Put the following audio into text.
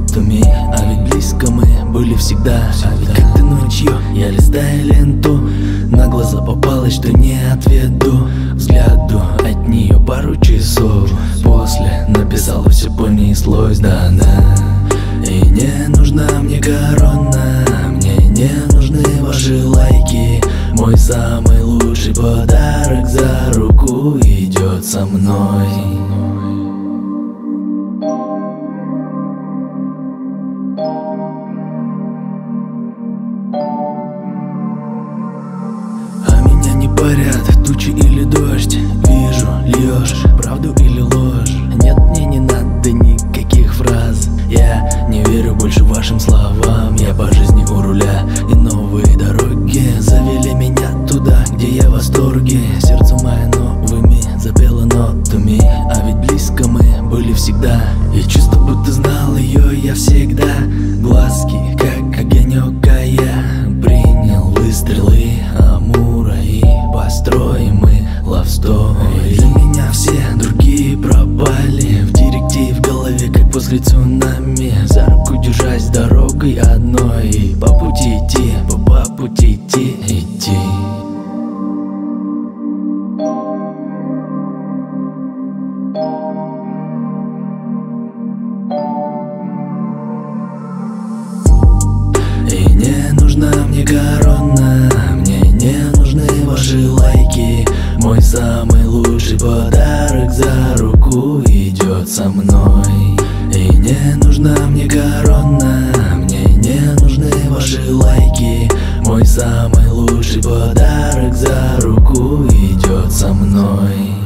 нотами. А ведь близко мы были всегда. А ведь как-то ночью я листаю ленту, на глаза попалось, что не отведу взгляду от нее пару часов. После написала, все понеслось, да-да. И не нужна мне корона, мне не нужны ваши лайки. Мой самый лучший подарок за руку идет со мной. А меня не парят тучи или дождь. Вижу, льешь правду или ложь. Нет, мне не надо никаких фраз. Я не верю больше вашим словам. Я по жизни у руля, и новые дороги завели меня туда, где я в восторге. Сердце мое новыми запело нотами. А ведь близко мы были всегда. И чувство, будто знал ее я всегда. Глазки, как огонек, а я принял выстрелы Амура. И построим мы love story. Для меня все другие пропали в директе, в голове, как после цунами. За руку держась дорогой одной, и по пути идти, по пути идти. И не нужна мне корона, мне не нужны ваши лайки. Мой самый лучший подарок за руку идет со мной. И не нужна мне корона, мне не нужны ваши лайки. Мой самый лучший подарок за руку идет со мной.